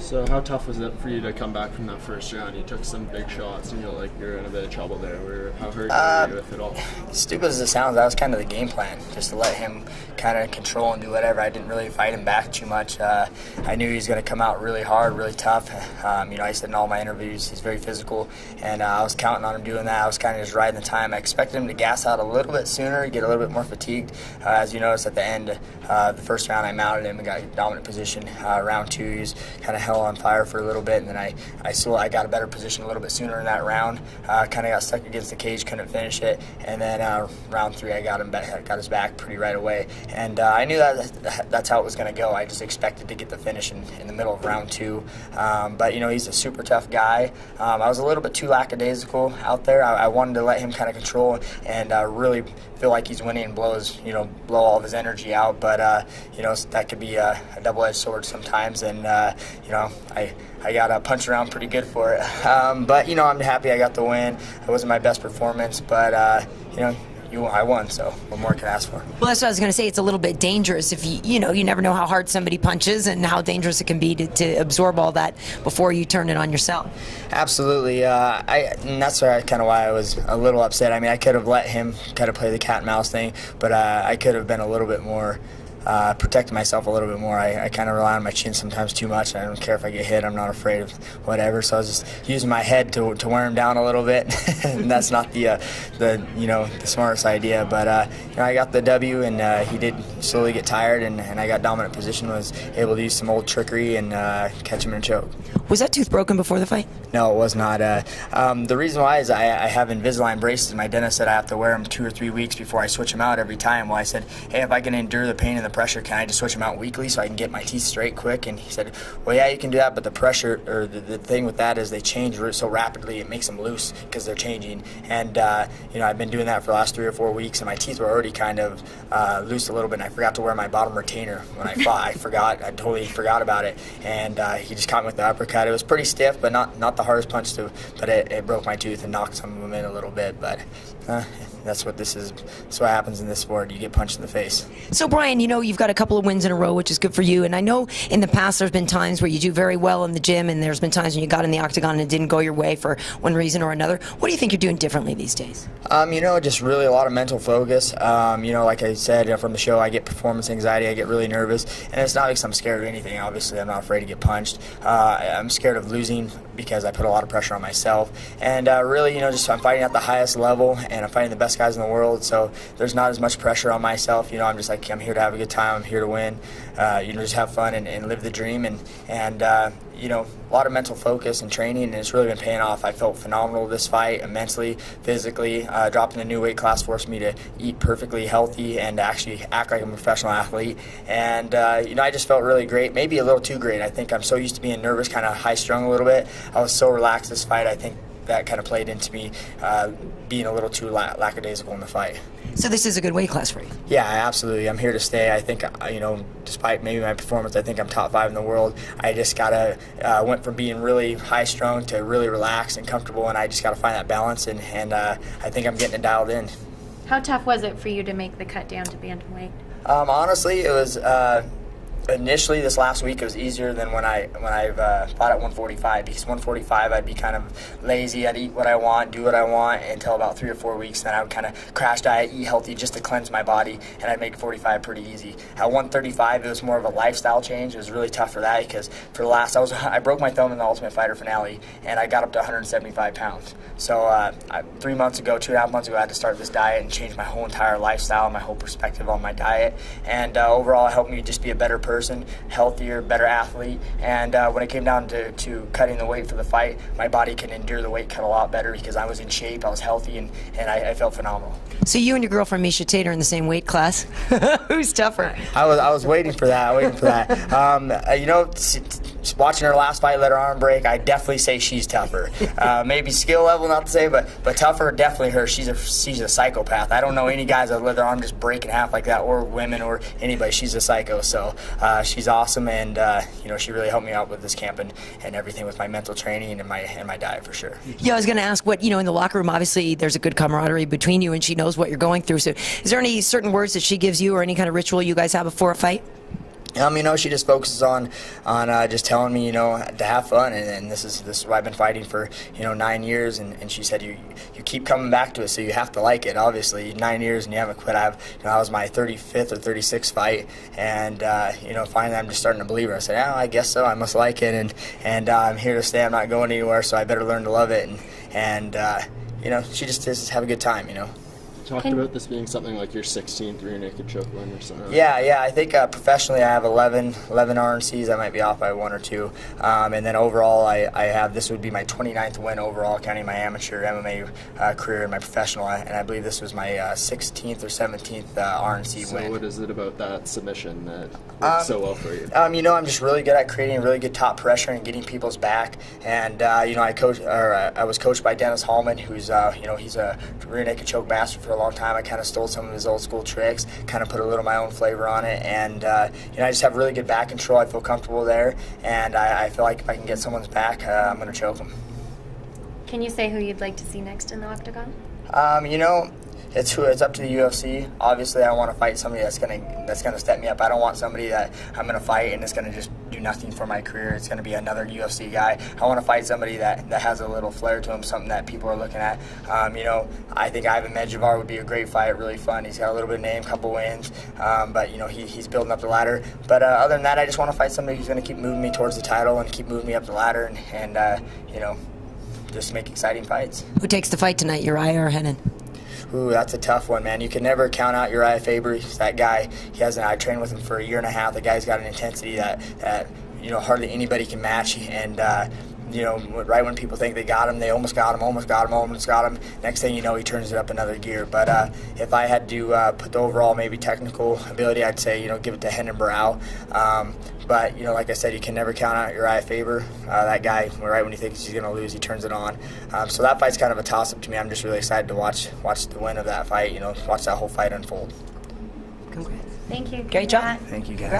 So how tough was it for you to come back from that first round? You took some big shots and you looked like you were in a bit of trouble there. How hurt were you, if at all? Stupid as it sounds, that was kind of the game plan, just to let him kind of control and do whatever. I didn't really fight him back too much. I knew he was going to come out really hard, really tough. I said in all my interviews he's very physical, and I was counting on him doing that. I was kind of just riding the time. I expected him to gas out a little bit sooner, get a little bit more fatigued. As you noticed at the end, the first round I mounted him and got a dominant position. Round 2 he was kind of hell on fire for a little bit, and then I got a better position a little bit sooner in that round. Kind of got stuck against the cage, couldn't finish it, and then round 3 I got him back, got his back pretty right away, and I knew that's how it was going to go. I just expected to get the finish in the middle of round 2, but he's a super tough guy. I was a little bit too lackadaisical out there. I wanted to let him kind of control and really feel like he's winning and blow all of his energy out, but that could be a double-edged sword sometimes, and I got punched around pretty good for it. But I'm happy I got the win. It wasn't my best performance, but I won, so what more can I ask for? Well, that's what I was going to say. It's a little bit dangerous if you never know how hard somebody punches and how dangerous it can be to absorb all that before you turn it on yourself. Absolutely. And that's kind of why I was a little upset. I mean, I could have let him kind of play the cat and mouse thing, but I could have been a little bit more protecting myself a little bit more. I kind of rely on my chin sometimes too much. I don't care if I get hit. I'm not afraid of whatever. So I was just using my head to wear him down a little bit, and that's not the smartest idea. But I got the W, and he did slowly get tired, and I got dominant position. Was able to use some old trickery and catch him in a choke. Was that tooth broken before the fight? No, it was not. The reason why is I have Invisalign braces. My dentist said I have to wear them 2 or 3 weeks before I switch them out every time. Well, I said, hey, if I can endure the pain and the pressure, can I just switch them out weekly so I can get my teeth straight quick? And he said, well, yeah, you can do that, but the pressure, or the thing with that is they change so rapidly, it makes them loose because they're changing. And I've been doing that for the last 3 or 4 weeks, and my teeth were already kind of loose a little bit, and I forgot to wear my bottom retainer when I fought. I totally forgot about it, and he just caught me with the uppercut. It was pretty stiff, but not the hardest punch but it broke my tooth and knocked some of them in a little bit, but that's what this is. That's what happens in this sport. You get punched in the face. So, Bryan, you've got a couple of wins in a row, which is good for you. And I know in the past there's been times where you do very well in the gym, and there's been times when you got in the octagon and it didn't go your way for one reason or another. What do you think you're doing differently these days? Just really a lot of mental focus. Like I said from the show, I get performance anxiety. I get really nervous, and it's not because I'm scared of anything. Obviously, I'm not afraid to get punched. I'm scared of losing because I put a lot of pressure on myself. And really, I'm fighting at the highest level, and I'm fighting the best guys in the world, so there's not as much pressure on myself. I'm just like, I'm here to have a good time, I'm here to win, just have fun and live the dream, and a lot of mental focus and training, and it's really been paying off. I felt phenomenal this fight, mentally, physically. Dropping the new weight class forced me to eat perfectly healthy and actually act like I'm a professional athlete, and I just felt really great, maybe a little too great. I think I'm so used to being nervous, kind of high-strung a little bit. I was so relaxed this fight. I think that kind of played into me being a little too lackadaisical in the fight. So this is a good weight class for you? Yeah, absolutely. I'm here to stay. I think, despite maybe my performance, I think I'm top 5 in the world. I just went from being really high-strung to really relaxed and comfortable, and I just got to find that balance, and I think I'm getting it dialed in. How tough was it for you to make the cut down to bantamweight? Honestly, it was... Initially, this last week, it was easier than when I've fought at 145, because 145 I'd be kind of lazy. I'd eat what I want, do what I want until about 3 or 4 weeks. Then I would kind of crash diet, eat healthy just to cleanse my body, and I'd make 45 pretty easy. At 135, it was more of a lifestyle change. It was really tough for that because for the last, I broke my thumb in the Ultimate Fighter finale, and I got up to 175 pounds. So 3 months ago, 2.5 months ago, I had to start this diet and change my whole entire lifestyle, my whole perspective on my diet, and overall, it helped me just be a better person, healthier, better athlete. And when it came down to cutting the weight for the fight, my body can endure the weight cut a lot better because I was in shape, I was healthy, and I felt phenomenal. So you and your girlfriend Miesha Tate are in the same weight class. Who's tougher? I was waiting for that. Watching her last fight, let her arm break, I definitely say she's tougher. Maybe skill level, not to say, but tougher, definitely her. She's a psychopath. I don't know any guys that let their arm just break in half like that, or women, or anybody. She's a psycho. So she's awesome, and she really helped me out with this camp and everything with my mental training and my diet for sure. Yeah, I was going to ask what in the locker room. Obviously, there's a good camaraderie between you, and she knows what you're going through. So, is there any certain words that she gives you, or any kind of ritual you guys have before a fight? You know, she just focuses on just telling me, you know, to have fun, and this is why I've been fighting for, you know, 9 years, and she said you keep coming back to it, so you have to like it. Obviously, 9 years and you haven't quit. That was my 35th or 36th fight, and you know, finally I'm just starting to believe her. I said, yeah, I guess so. I must like it, and I'm here to stay. I'm not going anywhere, so I better learn to love it, and you know, she just have a good time, you know. Talked about this being something like your 16th rear naked choke win or something. Yeah. I think professionally I have 11 RNCs. I might be off by 1 or 2. And then overall I have, this would be my 29th win overall, counting my amateur MMA career and my professional. And I believe this was my 16th or 17th RNC win. So what is it about that submission that worked so well for you? You know, I'm just really good at creating really good top pressure and getting people's back. And you know, I was coached by Dennis Hallman, who's you know, he's a rear naked choke master for a long time. I kind of stole some of his old school tricks, kind of put a little of my own flavor on it, and you know, I just have really good back control. I feel comfortable there, and I feel like if I can get someone's back, I'm going to choke them. Can you say who you'd like to see next in the octagon? You know, it's up to the UFC. Obviously, I want to fight somebody that's gonna step me up. I don't want somebody that I'm gonna fight and it's gonna just do nothing for my career. It's gonna be another UFC guy. I want to fight somebody that has a little flair to him, something that people are looking at. You know, I think Ivan Medjevar would be a great fight, really fun. He's got a little bit of name, couple wins, but you know, he's building up the ladder. But other than that, I just want to fight somebody who's gonna keep moving me towards the title and keep moving me up the ladder, and you know, just make exciting fights. Who takes the fight tonight, Uriah or Henin? Ooh, that's a tough one, man. You can never count out Uriah Faber. He's that guy. I trained with him for 1.5 years. The guy's got an intensity that you know, hardly anybody can match. And you know, right when people think they got him, they almost got him. Next thing you know, he turns it up another gear. But if I had to put the overall maybe technical ability, I'd say, you know, give it to Hen and Barao. But, you know, like I said, you can never count out Uriah Faber. That guy, right when you think he's going to lose, he turns it on. So that fight's kind of a toss-up to me. I'm just really excited to watch the win of that fight, you know, watch that whole fight unfold. Congrats. Thank you. Great job. Thank you, guys.